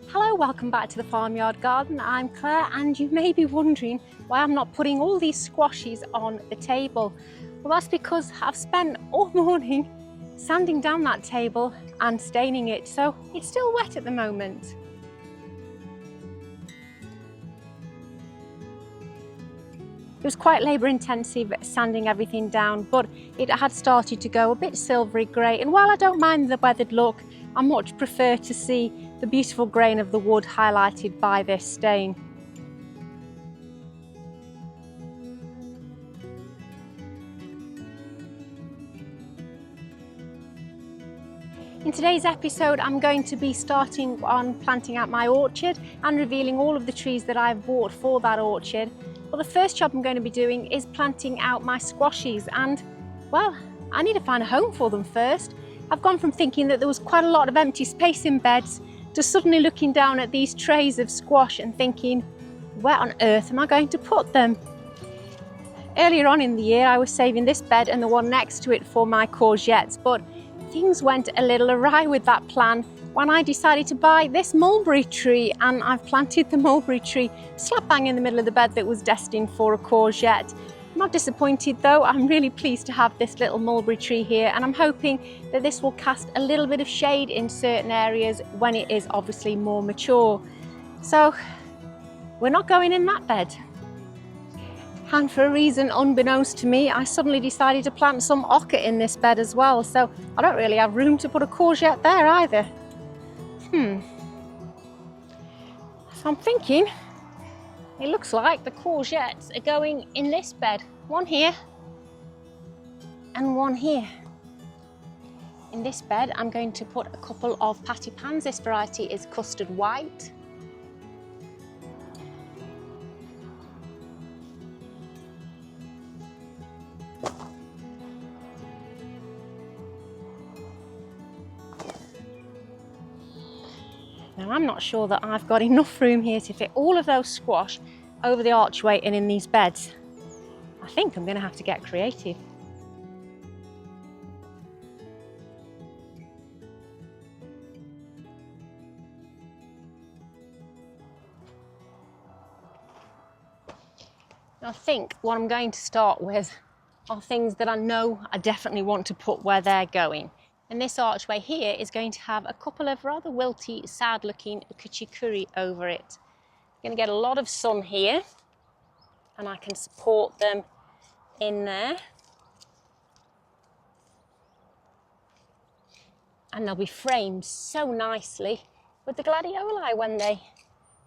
Hello, welcome back to the Farmyard Garden. I'm Claire, and you may be wondering why I'm not putting all these squashes on the table. Well, that's because I've spent all morning sanding down that table and staining it, so it's still wet at the moment. It was quite labour intensive sanding everything down, but it had started to go a bit silvery grey, and while I don't mind the weathered look, I much prefer to see the beautiful grain of the wood highlighted by this stain. In today's episode, I'm going to be starting on planting out my orchard and revealing all of the trees that I've bought for that orchard. Well, the first job I'm going to be doing is planting out my squashes, and well, I need to find a home for them first. I've gone from thinking that there was quite a lot of empty space in beds to suddenly looking down at these trays of squash and thinking, where on earth am I going to put them? Earlier on in the year, I was saving this bed and the one next to it for my courgettes, but things went a little awry with that plan when I decided to buy this mulberry tree, and I've planted the mulberry tree slap bang in the middle of the bed that was destined for a courgette. I'm not disappointed though. I'm really pleased to have this little mulberry tree here, and I'm hoping that this will cast a little bit of shade in certain areas when it is obviously more mature. So we're not going in that bed. And for a reason unbeknownst to me, I suddenly decided to plant some ochre in this bed as well, so I don't really have room to put a courgette there either. So I'm thinking, it looks like the courgettes are going in this bed. One here and one here. In this bed, I'm going to put a couple of patty pans. This variety is custard white. Now, I'm not sure that I've got enough room here to fit all of those squash over the archway and in these beds. I think I'm going to have to get creative. I think what I'm going to start with are things that I know I definitely want to put where they're going. And this archway here is going to have a couple of rather wilty, sad-looking kuchikuri over it. I'm going to get a lot of sun here, and I can support them in there. And they'll be framed so nicely with the gladioli when they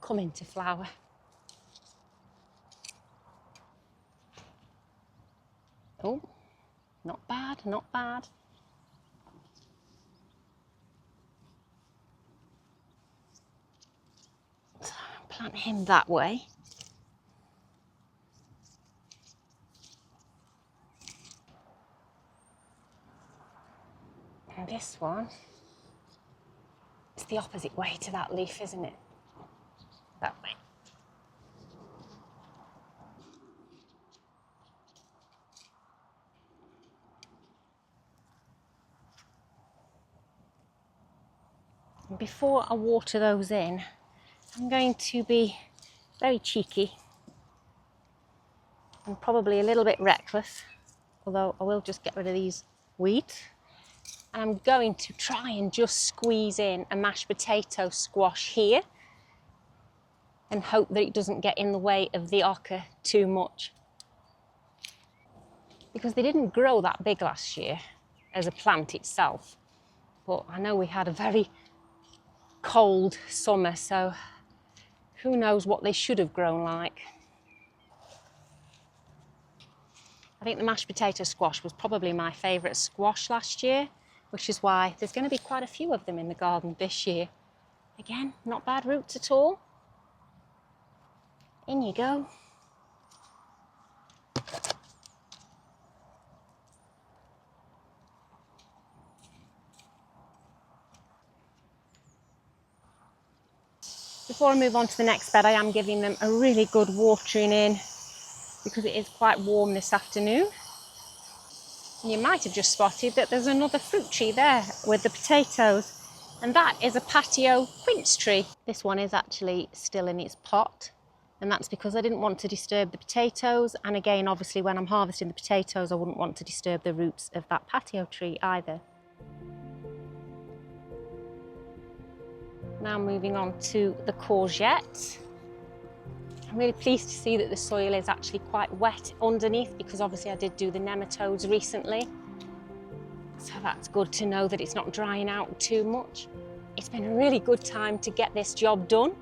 come into flower. Oh, not bad, not bad. So plant him that way. And this one, it's the opposite way to that leaf, isn't it? That way. And before I water those in, I'm going to be very cheeky and probably a little bit reckless, although I will just get rid of these weeds. And I'm going to try and just squeeze in a mashed potato squash here and hope that it doesn't get in the way of the ochre too much. Because they didn't grow that big last year as a plant itself, but I know we had a very cold summer, so who knows what they should have grown like. I think the mashed potato squash was probably my favourite squash last year, which is why there's going to be quite a few of them in the garden this year. Again, not bad roots at all. In you go. Before I move on to the next bed, I am giving them a really good watering in because it is quite warm this afternoon. And you might have just spotted that there's another fruit tree there with the potatoes, and that is a patio quince tree. This one is actually still in its pot, and that's because I didn't want to disturb the potatoes, and again obviously when I'm harvesting the potatoes I wouldn't want to disturb the roots of that patio tree either. Now moving on to the courgette. I'm really pleased to see that the soil is actually quite wet underneath, because obviously I did do the nematodes recently. So that's good to know that it's not drying out too much. It's been a really good time to get this job done.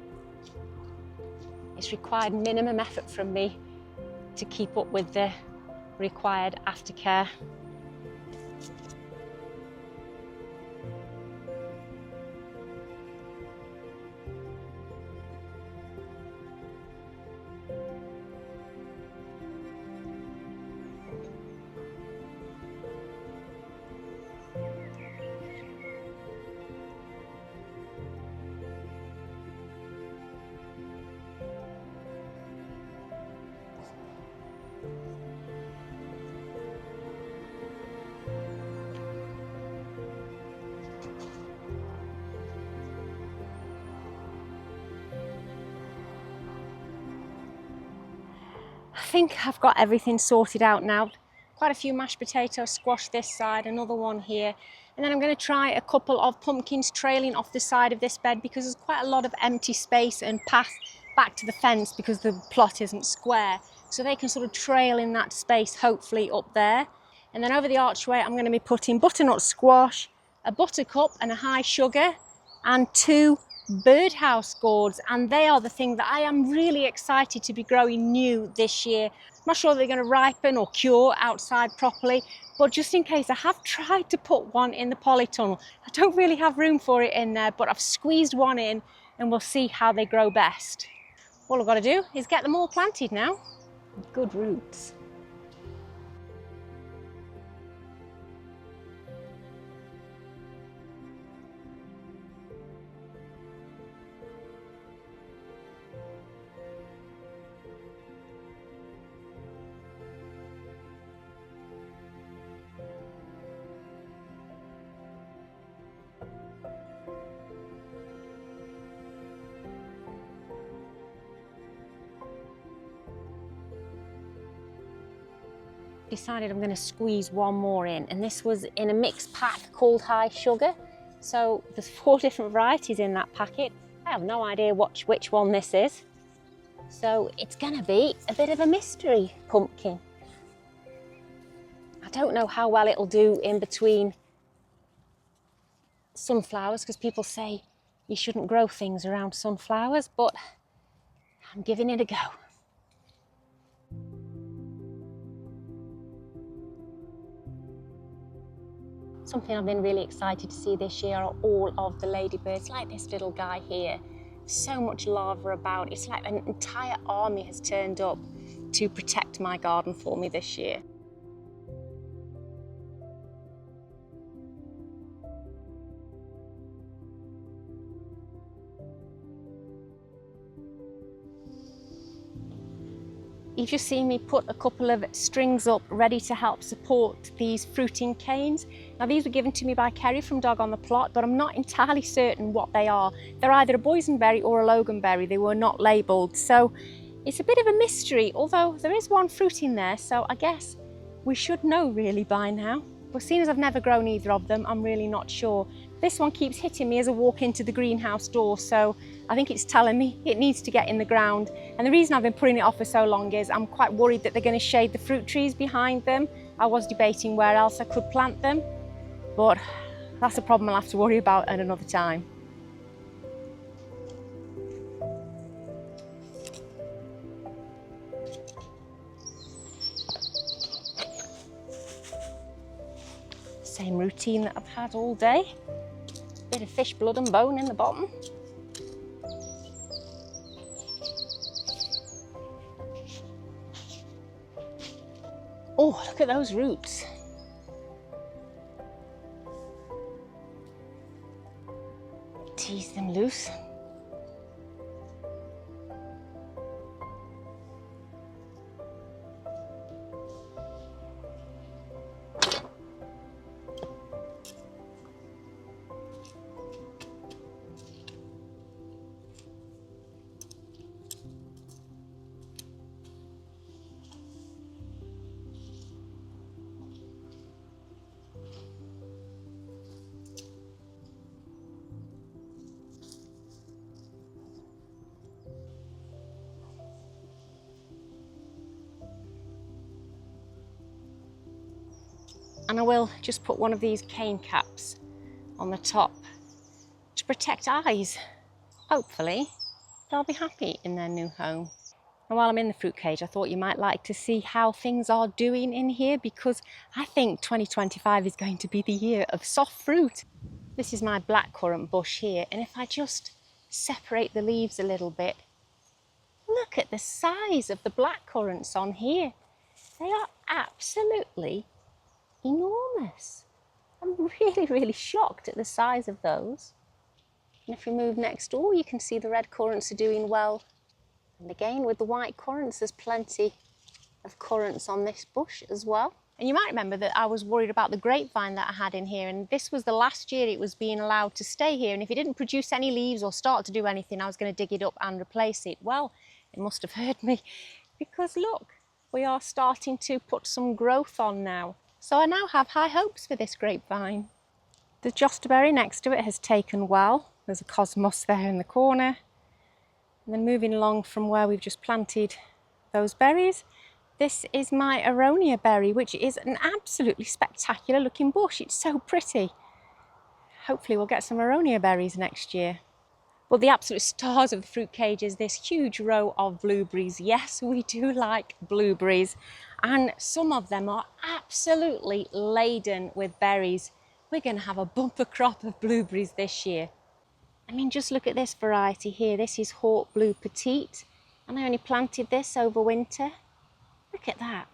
It's required minimum effort from me to keep up with the required aftercare. I think I've got everything sorted out now. Quite a few mashed potatoes, squash this side, another one here. And then I'm going to try a couple of pumpkins trailing off the side of this bed, because there's quite a lot of empty space and path back to the fence because the plot isn't square. So they can sort of trail in that space, hopefully up there. And then over the archway, I'm going to be putting butternut squash, a buttercup and a high sugar, and 2 birdhouse gourds, and they are the thing that I am really excited to be growing new this year. I'm not sure they're going to ripen or cure outside properly, but just in case, I have tried to put one in the polytunnel. I don't really have room for it in there, but I've squeezed one in and we'll see how they grow best. All I've got to do is get them all planted now. Good roots. Decided I'm going to squeeze one more in, and this was in a mixed pack called High Sugar. So there's 4 different varieties in that packet. I have no idea which one this is. So it's going to be a bit of a mystery pumpkin. I don't know how well it'll do in between sunflowers, because people say you shouldn't grow things around sunflowers, but I'm giving it a go. Something I've been really excited to see this year are all of the ladybirds, like this little guy here. So much larvae about. It's like an entire army has turned up to protect my garden for me this year. You've just seen me put a couple of strings up ready to help support these fruiting canes. Now these were given to me by Kerry from Dog on the Plot, but I'm not entirely certain what they are. They're either a boysenberry or a loganberry. They were not labelled, so it's a bit of a mystery, although there is one fruit in there, so I guess we should know really by now. But seeing as I've never grown either of them, I'm really not sure. This one keeps hitting me as I walk into the greenhouse door, so I think it's telling me it needs to get in the ground. And the reason I've been putting it off for so long is I'm quite worried that they're going to shade the fruit trees behind them. I was debating where else I could plant them, but that's a problem I'll have to worry about at another time. Same routine that I've had all day. Bit of fish blood and bone in the bottom. Oh, look at those roots. Tease them loose. And I will just put one of these cane caps on the top to protect eyes. Hopefully, they'll be happy in their new home. And while I'm in the fruit cage, I thought you might like to see how things are doing in here, because I think 2025 is going to be the year of soft fruit. This is my blackcurrant bush here, and if I just separate the leaves a little bit, look at the size of the blackcurrants on here. They are absolutely enormous. I'm really shocked at the size of those. And if we move next door, you can see the red currants are doing well. And again, with the white currants, there's plenty of currants on this bush as well. And you might remember that I was worried about the grapevine that I had in here, and this was the last year it was being allowed to stay here, and if it didn't produce any leaves or start to do anything, I was going to dig it up and replace it. Well, it must have heard me, because look, we are starting to put some growth on now. So I now have high hopes for this grapevine. The jostaberry next to it has taken well. There's a cosmos there in the corner. And then moving along from where we've just planted those berries, this is my aronia berry, which is an absolutely spectacular looking bush. It's so pretty. Hopefully we'll get some aronia berries next year. But the absolute stars of the fruit cage is this huge row of blueberries. Yes, we do like blueberries, and some of them are absolutely laden with berries. We're going to have a bumper crop of blueberries this year. I mean, just look at this variety here. This is Hawk Blue Petite, and I only planted this over winter. Look at that.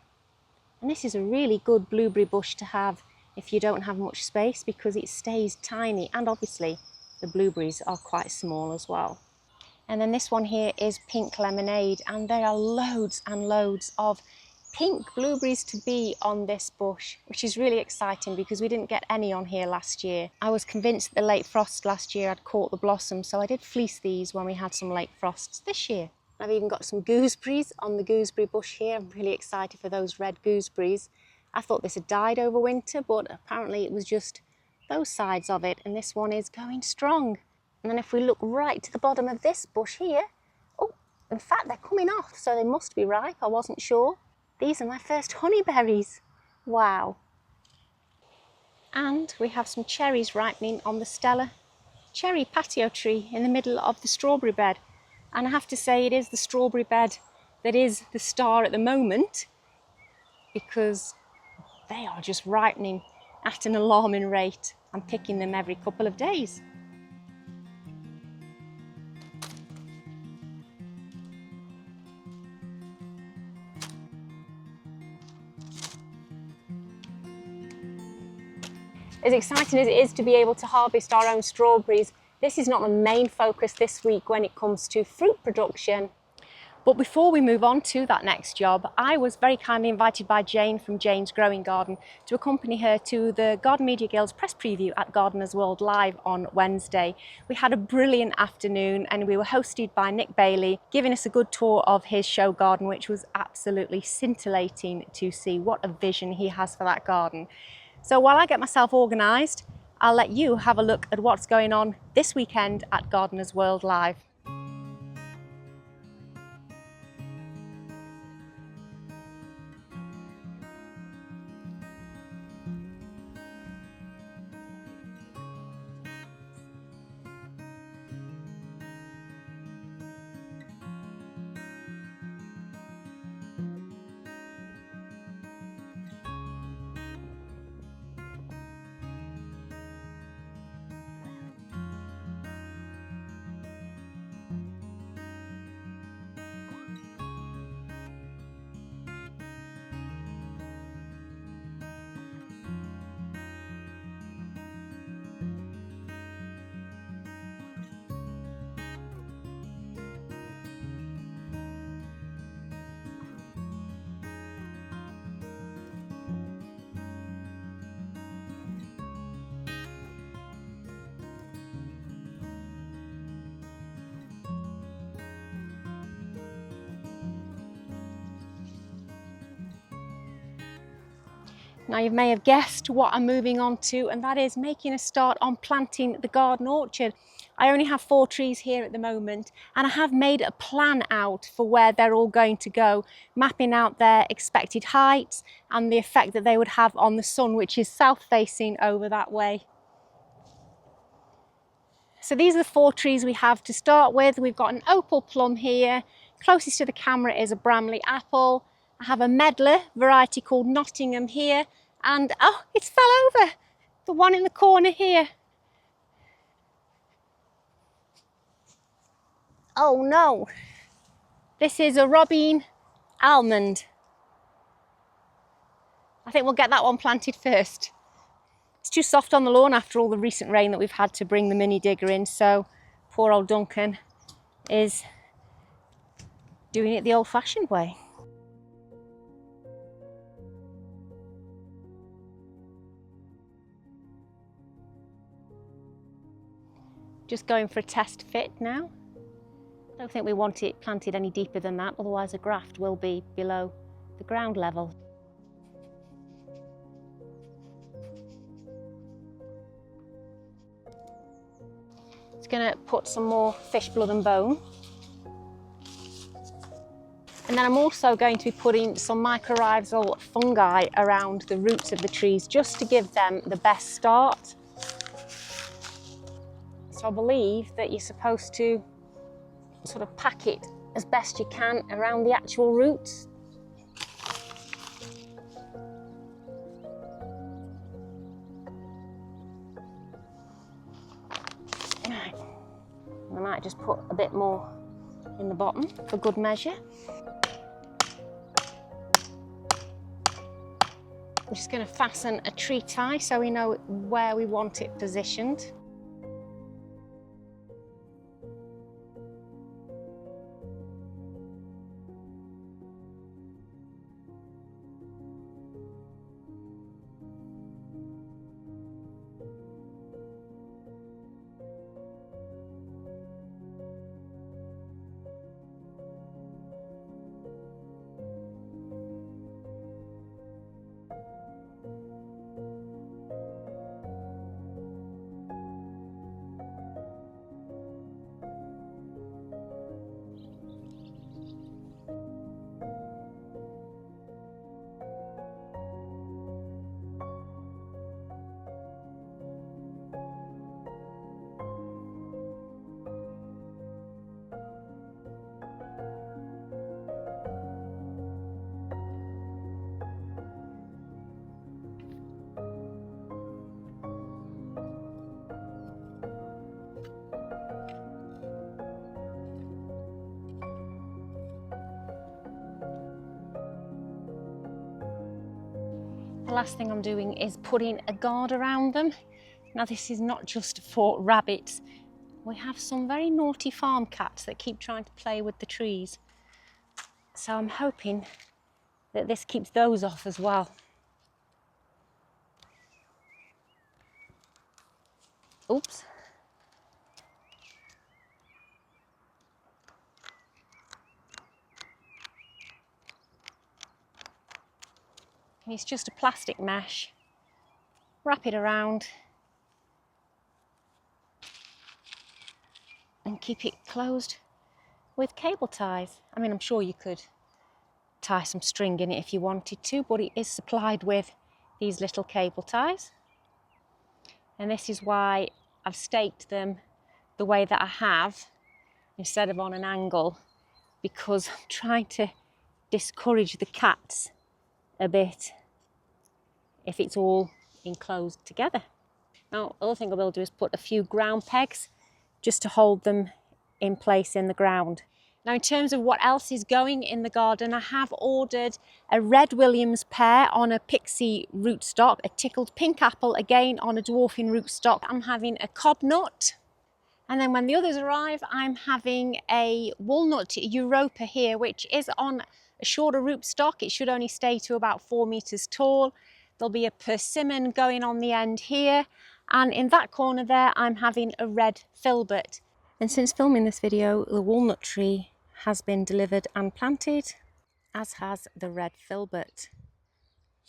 And this is a really good blueberry bush to have if you don't have much space, because it stays tiny, and obviously the blueberries are quite small as well. And then this one here is Pink Lemonade, and there are loads and loads of pink blueberries to be on this bush, which is really exciting because we didn't get any on here last year. I was convinced the late frost last year had caught the blossom, so I did fleece these when we had some late frosts this year. I've even got some gooseberries on the gooseberry bush here. I'm really excited for those red gooseberries. I thought this had died over winter, but apparently it was just those sides of it, and this one is going strong. And then if we look right to the bottom of this bush here, oh, in fact they're coming off, so they must be ripe. I wasn't sure. These are my first honeyberries. Wow. And we have some cherries ripening on the Stella cherry patio tree in the middle of the strawberry bed. And I have to say, it is the strawberry bed that is the star at the moment, because they are just ripening at an alarming rate. I'm picking them every couple of days. As exciting as it is to be able to harvest our own strawberries, this is not the main focus this week when it comes to fruit production. But before we move on to that next job, I was very kindly invited by Jane from Jane's Growing Garden to accompany her to the Garden Media Guild's press preview at Gardeners World Live on Wednesday. We had a brilliant afternoon, and we were hosted by Nick Bailey, giving us a good tour of his show garden, which was absolutely scintillating to see what a vision he has for that garden. So while I get myself organised, I'll let you have a look at what's going on this weekend at Gardeners World Live. Now you may have guessed what I'm moving on to, and that is making a start on planting the garden orchard. I only have 4 trees here at the moment, and I have made a plan out for where they're all going to go, mapping out their expected heights and the effect that they would have on the sun, which is south facing over that way. So these are the 4 trees we have to start with. We've got an opal plum here. Closest to the camera is a Bramley apple. I have a medlar variety called Nottingham here. And, oh, it's fell over. The one in the corner here. Oh no. This is a Robin almond. I think we'll get that one planted first. It's too soft on the lawn after all the recent rain that we've had to bring the mini digger in, so poor old Duncan is doing it the old-fashioned way. Just going for a test fit now. I don't think we want it planted any deeper than that, otherwise the graft will be below the ground level. It's going to put some more fish blood and bone. And then I'm also going to be putting some mycorrhizal fungi around the roots of the trees just to give them the best start. So I believe that you're supposed to sort of pack it as best you can around the actual roots. Right. I might just put a bit more in the bottom for good measure. I'm just going to fasten a tree tie so we know where we want it positioned. The last thing I'm doing is putting a guard around them. Now this is not just for rabbits. We have some very naughty farm cats that keep trying to play with the trees. So I'm hoping that this keeps those off as well. Oops. It's just a plastic mesh. Wrap it around and keep it closed with cable ties. I mean, I'm sure you could tie some string in it if you wanted to, but it is supplied with these little cable ties. And this is why I've staked them the way that I have instead of on an angle, because I'm trying to discourage the cats a bit if it's all enclosed together. Now, the other thing I will do is put a few ground pegs just to hold them in place in the ground. Now, in terms of what else is going in the garden, I have ordered a red Williams pear on a pixie rootstock, a tickled pink apple again on a dwarfing rootstock. I'm having a cob nut. And then when the others arrive, I'm having a walnut Europa here, which is on a shorter rootstock. It should only stay to about 4 meters tall. There'll be a persimmon going on the end here. And in that corner there, I'm having a red filbert. And since filming this video, the walnut tree has been delivered and planted, as has the red filbert.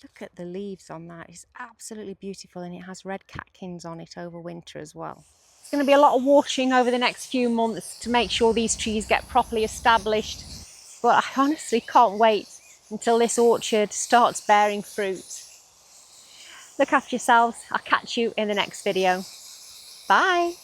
Look at the leaves on that. It's absolutely beautiful, and it has red catkins on it over winter as well. It's going to be a lot of watering over the next few months to make sure these trees get properly established. But I honestly can't wait until this orchard starts bearing fruit. Look after yourselves. I'll catch you in the next video. Bye.